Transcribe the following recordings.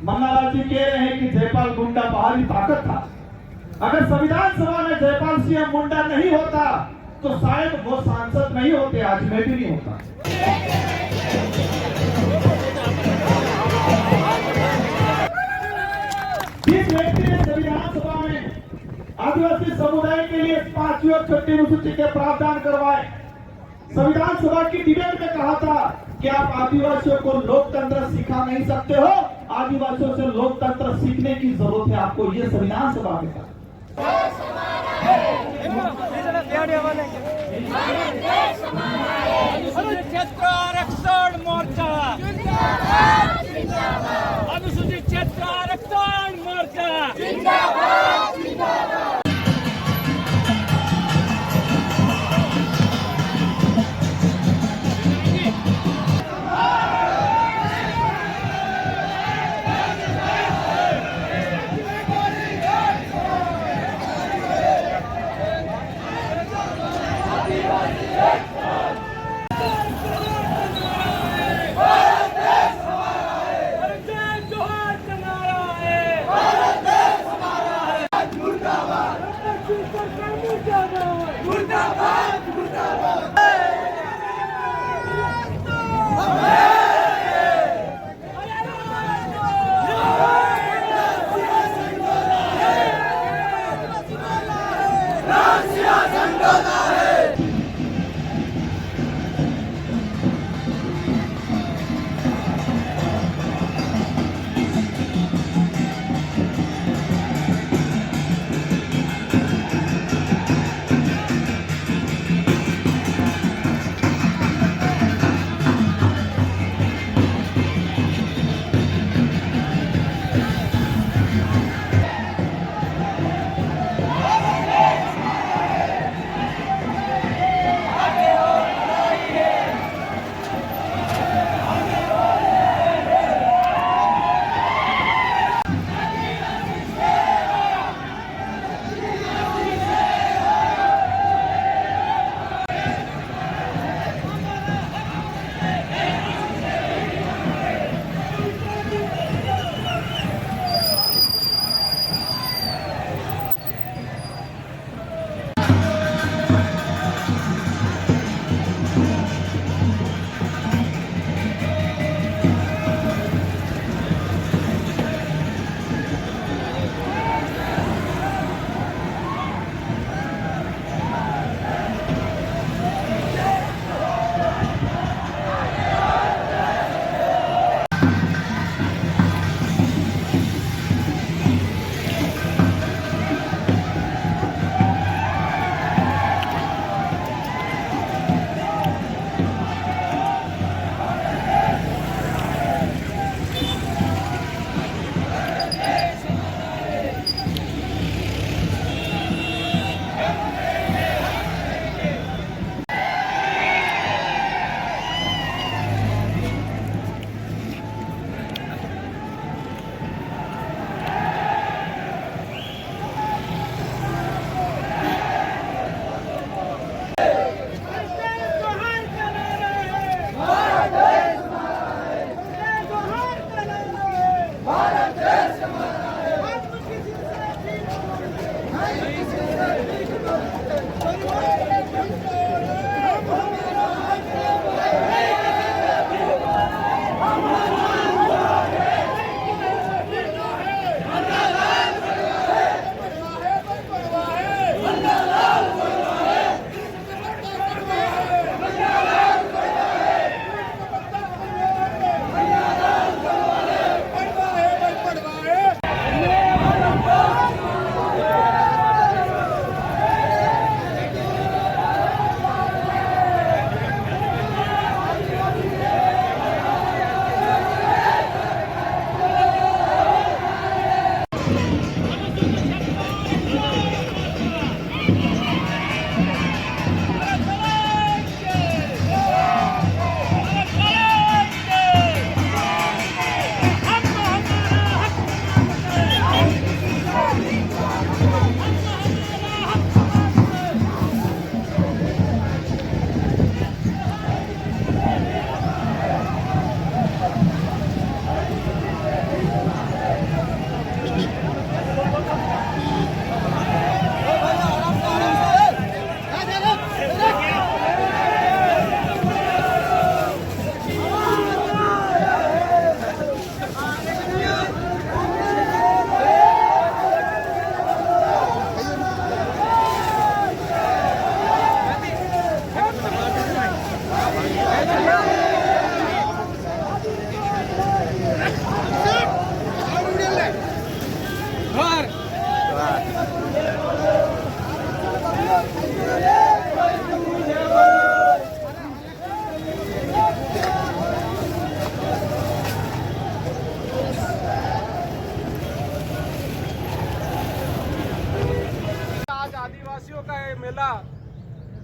मन्नालाल जी कह रहे हैं कि जयपाल मुंडा बाहरी ताकत था। अगर संविधान सभा में जयपाल सिंह मुंडा नहीं होता तो शायद वो सांसद नहीं होते, आज मैं भी नहीं होता। जिस व्यक्ति ने संविधान सभा में आदिवासी समुदाय के लिए 5वीं और 6वीं अनुसूची के प्रावधान करवाए, संविधान सभा की डिबेट में कहा था कि आप आदिवासियों को लोकतंत्र सिखा नहीं सकते हो, आदिवासियों से लोकतंत्र सीखने की जरूरत है आपको, ये संविधान सभा में कहा। क्षेत्र आरक्षण मोर्चा, अनुसूचित क्षेत्र आरक्षण मोर्चा जिंदाबाद जिंदाबाद।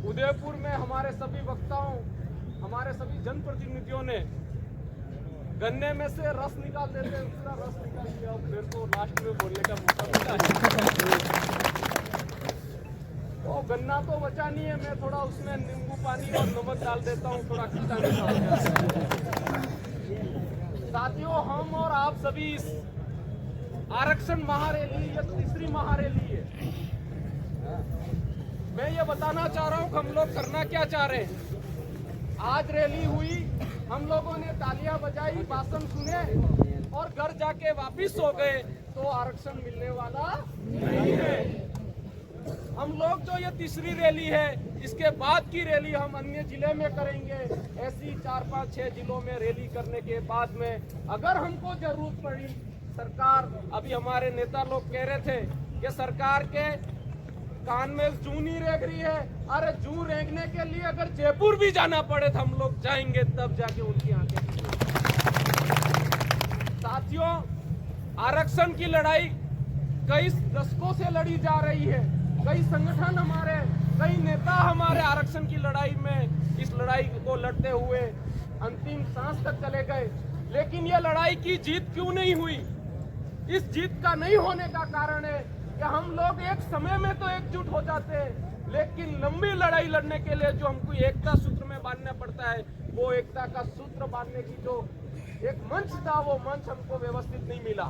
उदयपुर में हमारे सभी वक्ताओं, हमारे सभी जनप्रतिनिधियों ने गन्ने में से रस निकाल देते हैं, पूरा रस निकाल दिया। और मेरे को लास्ट में बोलने का मौका मिला है। तो गन्ना तो बचा नहीं है, मैं थोड़ा उसमें नींबू पानी और नमक डाल देता हूँ, थोड़ा खट्टा मीठा हो जाता है। साथियों, हम और आप सभी इस आरक्षण महारैली या तीसरी महारैली है, मैं ये बताना चाह रहा हूँ कि हम लोग करना क्या चाह रहे हैं। आज रैली हुई, हम लोगों ने तालियां बजाई, भाषण सुने और घर जाके वापिस हो गए, तो आरक्षण मिलने वाला नहीं है। हम लोग जो ये तीसरी रैली है, इसके बाद की रैली हम अन्य जिले में करेंगे। ऐसी 4, 5, 6 जिलों में रैली करने के बाद में अगर हमको जरूरत पड़ी, सरकार, अभी हमारे नेता लोग कह रहे थे कि सरकार के कान में जूं नहीं रेंग रही है। अरे जूं रेंगने के लिए अगर जयपुर भी जाना पड़े तो हम लोग जाएंगे, तब जाके उनकी आंखें। साथियों, आरक्षण की लड़ाई कई दशकों से लड़ी जा रही है। कई संगठन हमारे, कई नेता हमारे आरक्षण की लड़ाई में, इस लड़ाई को लड़ते हुए अंतिम सांस तक चले गए। लेकिन यह लड़ाई की जीत क्यों नहीं हुई? इस जीत का नहीं होने का कारण है कि हम लोग एक समय में तो एकजुट हो जाते हैं, लेकिन लंबी लड़ाई लड़ने के लिए जो हमको एकता सूत्र में बांधना पड़ता है, वो एकता का सूत्र बांधने की जो एक मंच था, वो मंच हमको व्यवस्थित नहीं मिला।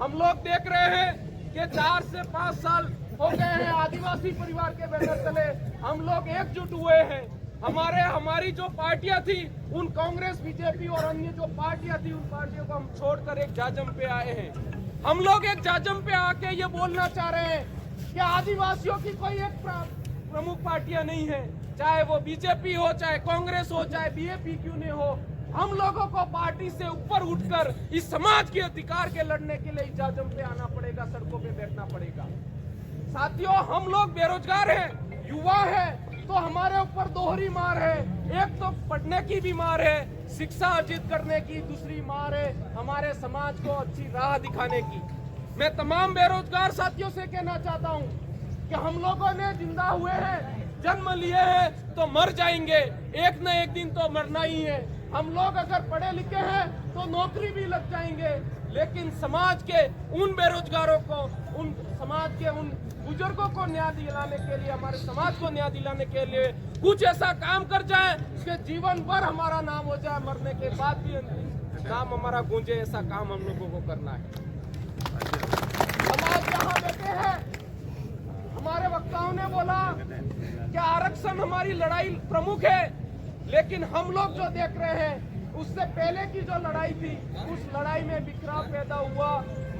हम लोग देख रहे हैं कि 4 से 5 साल हो गए हैं आदिवासी परिवार के बैनर तले हम लोग एकजुट हुए हैं। हमारी जो पार्टियां थी, उन कांग्रेस, बीजेपी और अन्य जो पार्टियां थी, उन पार्टियों को हम छोड़कर एक जाजम पे आए हैं। हम लोग एक जाजम पे आके ये बोलना चाह रहे हैं कि आदिवासियों की कोई एक प्रमुख पार्टियां नहीं है, चाहे वो बीजेपी हो, चाहे कांग्रेस हो, चाहे बीएपी क्यों नहीं हो। हम लोगों को पार्टी से ऊपर उठकर इस समाज के अधिकार के लड़ने के लिए जाजम पे आना पड़ेगा, सड़कों पे बैठना पड़ेगा। साथियों, हम लोग बेरोजगार हैं, युवा हैं, तो हमारे ऊपर दोहरी मार है। एक तो पढ़ने की भी मार है, शिक्षा अर्जित करने की, दूसरी मार है हमारे समाज को अच्छी राह दिखाने की। मैं तमाम बेरोजगार साथियों से कहना चाहता हूं कि हम लोगों ने जिंदा हुए हैं, जन्म लिए हैं, तो मर जाएंगे, एक न एक दिन तो मरना ही है। हम लोग अगर पढ़े लिखे हैं तो नौकरी भी लग जाएंगे, लेकिन समाज के उन बेरोजगारों को, उन समाज के उन बुजुर्गों को न्याय दिलाने के लिए, हमारे समाज को न्याय दिलाने के लिए कुछ ऐसा काम कर जाए कि जीवन भर हमारा नाम हो जाए, मरने के बाद भी नाम हमारा गूंजे, ऐसा काम हम लोगों को करना है। समाज यहाँ बैठे हैं, हमारे वक्ताओं ने बोला कि आरक्षण हमारी लड़ाई प्रमुख है, लेकिन हम लोग जो देख रहे हैं उससे पहले की जो लड़ाई थी, उस लड़ाई में बिखराव पैदा हुआ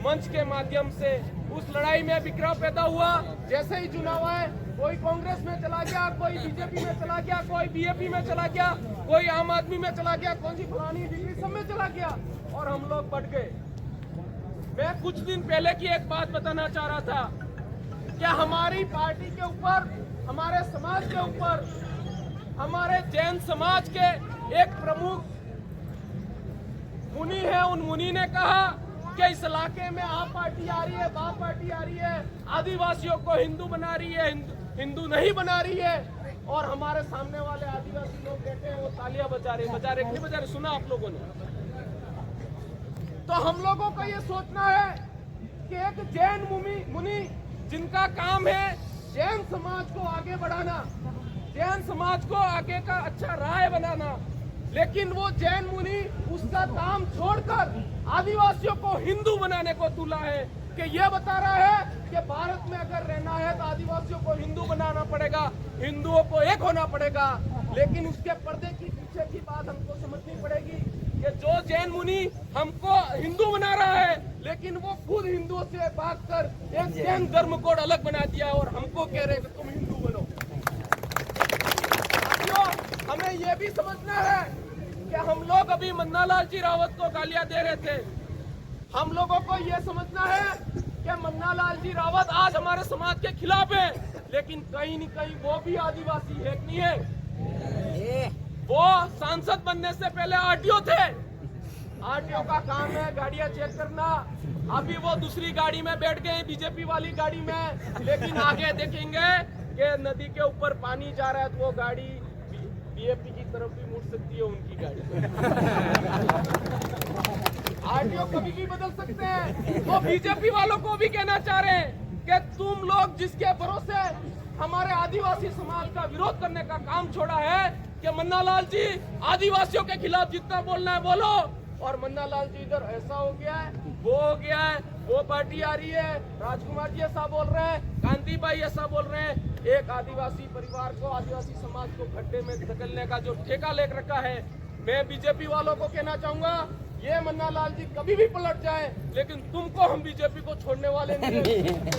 मंच के माध्यम से। उस लड़ाई में बिखराव पैदा हुआ, जैसे ही चुनाव आए, कोई कांग्रेस में चला गया, कोई बीजेपी में चला गया, कोई बीएपी में चला गया, कोई आम आदमी में चला गया, कौन सी फलानी डिग्री सब में चला गया, और हम लोग बढ़ गए। मैं कुछ दिन पहले की एक बात बताना चाह रहा था कि हमारी पार्टी के ऊपर, हमारे समाज के ऊपर, हमारे जैन समाज के एक प्रमुख मुनि है, उन मुनि ने कहा कि इस इलाके में आप पार्टी आ रही है, बाप पार्टी आ रही है, आदिवासियों को हिंदू बना रही है, हिंदू नहीं बना रही है। और हमारे सामने वाले आदिवासी लोग बैठे हैं, वो तालियां बजा रहे नहीं बजा रहे, सुना आप लोगों ने। तो हम लोगों को ये सोचना है कि एक जैन मुनि जिनका काम है जैन समाज को आगे बढ़ाना, जैन समाज को आगे का अच्छा राह बनाना, लेकिन वो जैन मुनि उसका काम छोड़कर आदिवासियों को हिंदू बनाने को तुला है, कि ये बता रहा है कि भारत में अगर रहना है तो आदिवासियों को हिंदू बनाना पड़ेगा, हिंदुओं को एक होना पड़ेगा। लेकिन उसके पर्दे की पीछे की बात हमको समझनी पड़ेगी कि जो जैन मुनि हमको हिंदू बना रहा है, लेकिन वो खुद हिंदुओं से भागकर एक जैन धर्म कोड अलग बना दिया और हमको कह रहे कि तुम हिंदू बनो। हमें ये भी समझना है कि हम लोग अभी मन्नालाल जी रावत को गालियां दे रहे थे। हम लोगों को ये समझना है कि मन्नालाल जी रावत आज हमारे समाज के खिलाफ है, लेकिन कहीं न कहीं वो भी आदिवासी है, नहीं है? वो सांसद बनने से पहले आरटीओ थे। आरटीओ का काम है गाड़ियां चेक करना। अभी वो दूसरी गाड़ी में बैठ गए, बीजेपी वाली गाड़ी में, लेकिन आगे देखेंगे कि नदी के ऊपर पानी जा रहा है तो वो गाड़ी बीएपी की तरफ भी मुड़ सकती है, उनकी गाड़ी। आरटीओ कभी भी बदल सकते हैं। वो बीजेपी वालों को भी कहना चाह रहे हैं कि तुम लोग जिसके भरोसे हमारे आदिवासी समाज का विरोध करने का काम छोड़ा है कि मन्ना लाल जी आदिवासियों के खिलाफ जितना बोलना है बोलो, और मन्ना लाल जी इधर ऐसा हो गया है, वो हो गया है, वो पार्टी आ रही है, राजकुमार जी ऐसा बोल रहे हैं, कांति भाई ऐसा बोल रहे हैं। एक आदिवासी परिवार को, आदिवासी समाज को गड्ढे में धकेलने का जो ठेका ले रखा है, मैं बीजेपी वालों को कहना चाहूंगा, ये मन्ना लाल जी कभी भी पलट जाए, लेकिन तुमको हम बीजेपी को छोड़ने वाले नहीं हैं।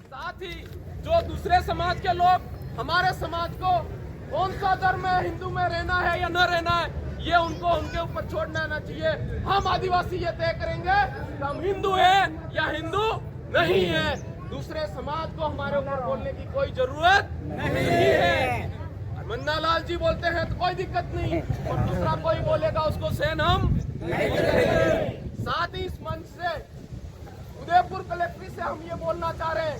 साथ ही जो दूसरे समाज के लोग हमारे समाज को कौन सा धर्म है, हिंदू में रहना है या न रहना है, ये उनको उनके ऊपर छोड़ना ना चाहिए। हम आदिवासी ये तय करेंगे कि हम हिंदू हैं या हिंदू नहीं है। दूसरे समाज को हमारे ऊपर बोलने की कोई जरूरत नहीं है। मन्ना लाल जी बोलते हैं तो कोई दिक्कत नहीं, और दूसरा कोई बोलेगा उसको सहन हम नहीं करेंगे। साथ ही इस मंच से उदयपुर कलेक्ट्रेट से हम ये बोलना चाह रहे हैं,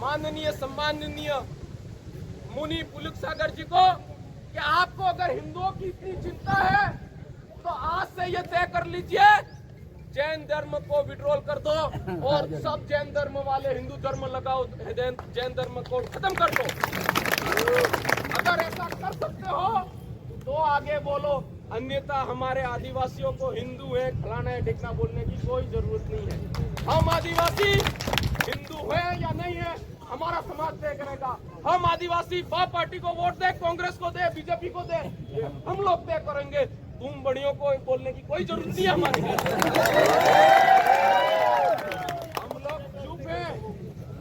माननीय सम्माननीय मुनि पुलक सागर जी को, कि आपको अगर हिंदुओं की इतनी चिंता है तो आज से ये तय कर लीजिए, जैन धर्म को विड्रॉल कर दो और सब जैन धर्म वाले हिंदू धर्म लगाओ, जैन धर्म को खत्म कर दो। अगर ऐसा कर सकते हो तो आगे बोलो, अन्यथा हमारे आदिवासियों को हिंदू है, फलाना है, ढिकना बोलने की कोई जरूरत नहीं है। हम आदिवासी हिंदू है या नहीं है हमारा समाज तय करेगा। हम आदिवासी बाप पार्टी को वोट दे, कांग्रेस को दे, बीजेपी को दे, ये हम लोग तय करेंगे। तुम बड़ियों को बोलने की कोई जरूरत नहीं है हमारे।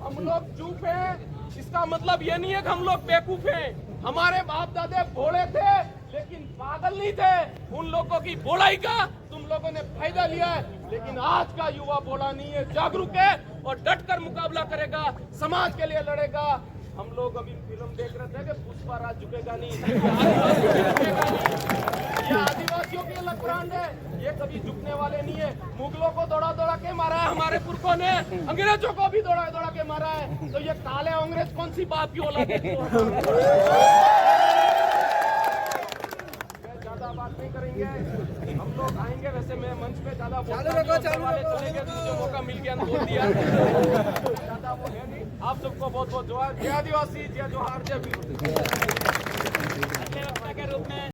हम लोग चुप हैं। इसका मतलब ये नहीं है कि हम लोग बेवकूफ हैं। हमारे बाप दादे भोले थे लेकिन पागल नहीं थे। उन लोगों की भोलाई का तुम लोगों ने फायदा लिया है, लेकिन आज का युवा भोला नहीं है, जागरूक है और डट कर मुकाबला करेगा, समाज के लिए लड़ेगा। हम लोग अभी फिल्म देख रहे थे कि पुष्पा राज झुकेगा नहीं, ये आदिवासियों के अलग ब्रांड है, ये कभी झुकने वाले नहीं है। मुगलों को दौड़ा दौड़ा के मारा है हमारे पुरखों ने, अंग्रेजों को भी दौड़ा दौड़ा के मारा है, तो ये काले अंग्रेज कौन सी बाप की औलाद है? ज्यादा बात नहीं करेंगे, हम लोग आएंगे। वैसे मैं मंच पे ज्यादा वाले चलेंगे, मुझे मौका मिल गया बोल दिया, ज्यादा वो है नहीं। आप सबको बहुत बहुत जोहार, जय आदिवासी, जय जोहार, जय वीर।